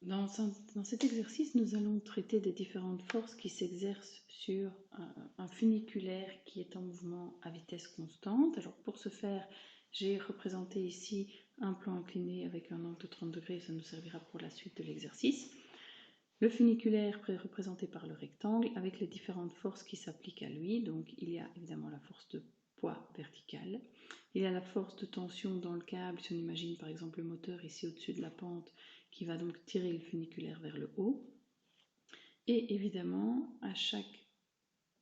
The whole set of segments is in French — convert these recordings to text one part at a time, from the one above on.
Dans cet exercice, nous allons traiter des différentes forces qui s'exercent sur un funiculaire qui est en mouvement à vitesse constante. Alors pour ce faire, j'ai représenté ici un plan incliné avec un angle de 30 degrés, ça nous servira pour la suite de l'exercice. Le funiculaire est représenté par le rectangle avec les différentes forces qui s'appliquent à lui. Donc il y a évidemment la force de poids verticale, il y a la force de tension dans le câble, si on imagine par exemple le moteur ici au-dessus de la pente qui va donc tirer le funiculaire vers le haut. Et évidemment, à chaque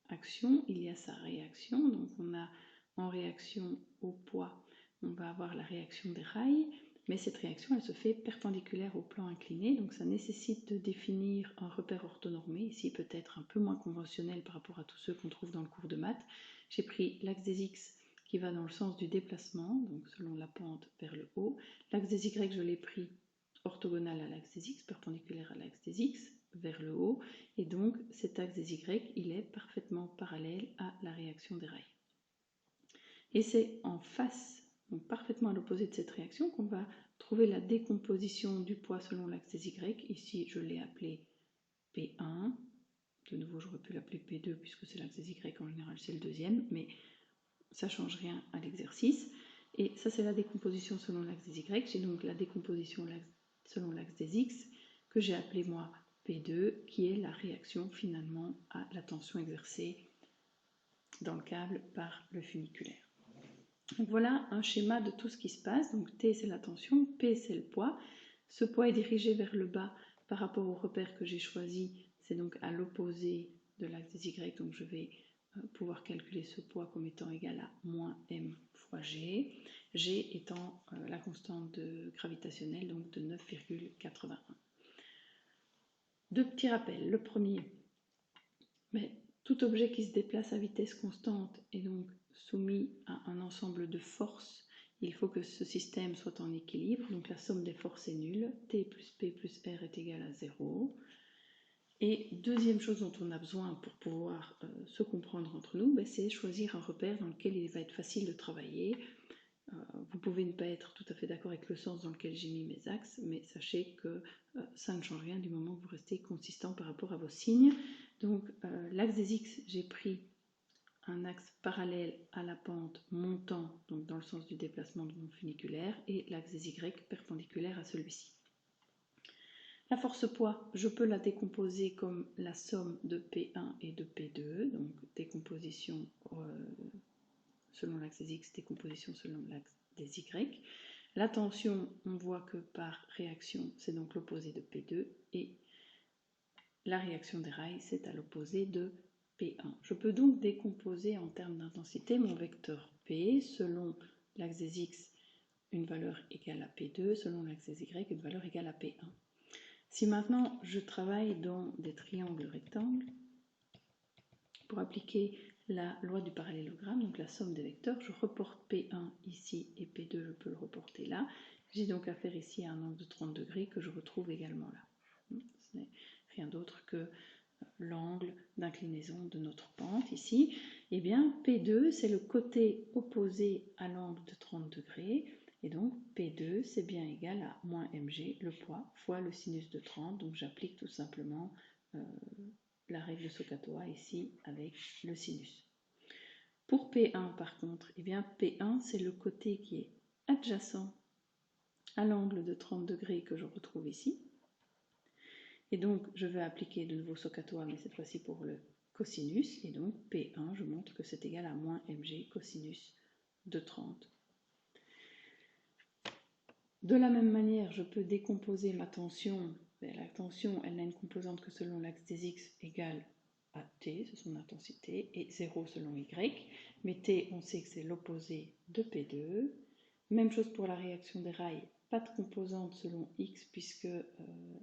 action, il y a sa réaction. Donc on a en réaction au poids, on va avoir la réaction des rails, mais cette réaction, elle se fait perpendiculaire au plan incliné, donc ça nécessite de définir un repère orthonormé, ici peut-être un peu moins conventionnel par rapport à tous ceux qu'on trouve dans le cours de maths. J'ai pris l'axe des X qui va dans le sens du déplacement, donc selon la pente vers le haut. L'axe des Y, je l'ai pris orthogonal à l'axe des X, perpendiculaire à l'axe des X, vers le haut, et donc cet axe des Y, il est parfaitement parallèle à la réaction des rails. Et c'est en face, donc parfaitement à l'opposé de cette réaction, qu'on va trouver la décomposition du poids selon l'axe des Y. Ici, je l'ai appelé P1. De nouveau, j'aurais pu l'appeler P2 puisque c'est l'axe des Y, en général c'est le deuxième, mais ça ne change rien à l'exercice. Et ça, c'est la décomposition selon l'axe des Y. J'ai donc la décomposition selon l'axe des X que j'ai appelé moi P2, qui est la réaction finalement à la tension exercée dans le câble par le funiculaire. Donc voilà un schéma de tout ce qui se passe. Donc T c'est la tension, P c'est le poids. Ce poids est dirigé vers le bas par rapport au repère que j'ai choisi. C'est donc à l'opposé de l'axe des Y. Donc je vais pouvoir calculer ce poids comme étant égal à moins m fois g. G étant la constante gravitationnelle, donc de 9,81. Deux petits rappels. Le premier, tout objet qui se déplace à vitesse constante est donc soumis à un ensemble de forces. Il faut que ce système soit en équilibre, donc la somme des forces est nulle. T plus P plus R est égal à 0. Et deuxième chose dont on a besoin pour pouvoir se comprendre entre nous, c'est choisir un repère dans lequel il va être facile de travailler. Vous pouvez ne pas être tout à fait d'accord avec le sens dans lequel j'ai mis mes axes, mais sachez que ça ne change rien du moment que vous restez consistant par rapport à vos signes. Donc l'axe des X, j'ai pris un axe parallèle à la pente montant, donc dans le sens du déplacement de mon funiculaire, et l'axe des Y perpendiculaire à celui-ci. La force poids, je peux la décomposer comme la somme de P1 et de P2, donc décomposition selon l'axe des X, décomposition selon l'axe des Y. La tension, on voit que par réaction, c'est donc l'opposé de P2, et la réaction des rails, c'est à l'opposé de P1. Je peux donc décomposer en termes d'intensité mon vecteur P selon l'axe des X, une valeur égale à P2, selon l'axe des Y, une valeur égale à P1. Si maintenant je travaille dans des triangles rectangles, pour appliquer la loi du parallélogramme, donc la somme des vecteurs, je reporte P1 ici et P2, je peux le reporter là. J'ai donc affaire ici à un angle de 30 degrés que je retrouve également là. Ce n'est rien d'autre que l'angle d'inclinaison de notre pente ici. Eh bien, P2, c'est le côté opposé à l'angle de 30 degrés. Et donc, P2, c'est bien égal à moins mg, le poids, fois le sinus de 30. Donc, j'applique tout simplement la règle de SOHCAHTOA ici avec le sinus. Pour P1, par contre, eh bien, P1, c'est le côté qui est adjacent à l'angle de 30 degrés que je retrouve ici. Et donc, je vais appliquer de nouveau SOHCAHTOA, mais cette fois-ci pour le cosinus. Et donc, P1, je montre que c'est égal à moins mg cosinus de 30. De la même manière, je peux décomposer ma tension. La tension, elle n'a une composante que selon l'axe des X égale à T, c'est son intensité, et 0 selon Y. Mais T, on sait que c'est l'opposé de P2. Même chose pour la réaction des rails, pas de composante selon X, puisque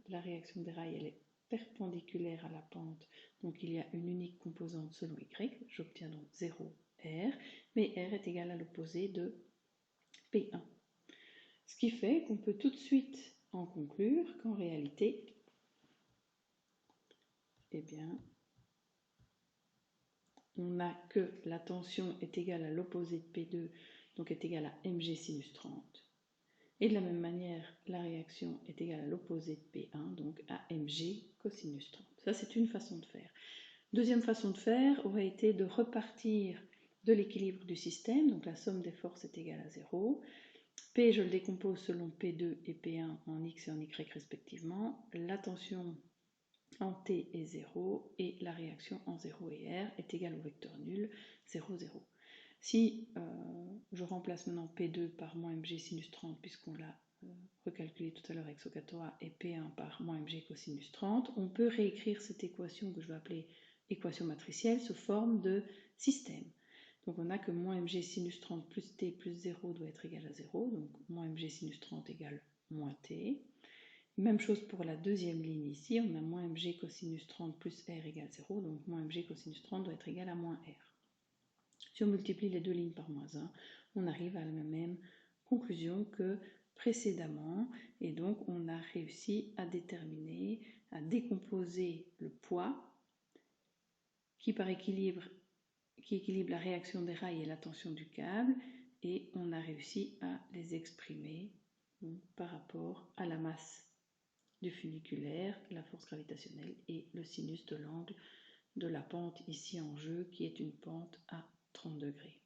la réaction des rails, elle est perpendiculaire à la pente, donc il y a une unique composante selon Y. J'obtiens donc 0 R, mais R est égal à l'opposé de P1. Ce qui fait qu'on peut tout de suite en conclure qu'en réalité, eh bien, on a que la tension est égale à l'opposé de P2, donc est égale à mg sinus 30. Et de la même manière, la réaction est égale à l'opposé de P1, donc à mg cosinus 30. Ça, c'est une façon de faire. Deuxième façon de faire aurait été de repartir de l'équilibre du système, donc la somme des forces est égale à 0. P, je le décompose selon P2 et P1 en X et en Y respectivement. La tension en T est 0 et la réaction en 0 et R est égale au vecteur nul 0, 0. Si je remplace maintenant P2 par moins mg sinus 30 puisqu'on l'a recalculé tout à l'heure avec Socatora et P1 par moins mg cosinus 30, on peut réécrire cette équation que je vais appeler équation matricielle sous forme de système. Donc on a que moins mg sinus 30 plus t plus 0 doit être égal à 0, donc moins mg sinus 30 égale moins t. Même chose pour la deuxième ligne ici, on a moins mg cosinus 30 plus r égale 0, donc moins mg cosinus 30 doit être égal à moins r. Si on multiplie les deux lignes par moins 1, on arrive à la même conclusion que précédemment, et donc on a réussi à déterminer, à décomposer le poids qui équilibre la réaction des rails et la tension du câble, et on a réussi à les exprimer donc, par rapport à la masse du funiculaire, la force gravitationnelle et le sinus de l'angle de la pente ici en jeu qui est une pente à 30 degrés.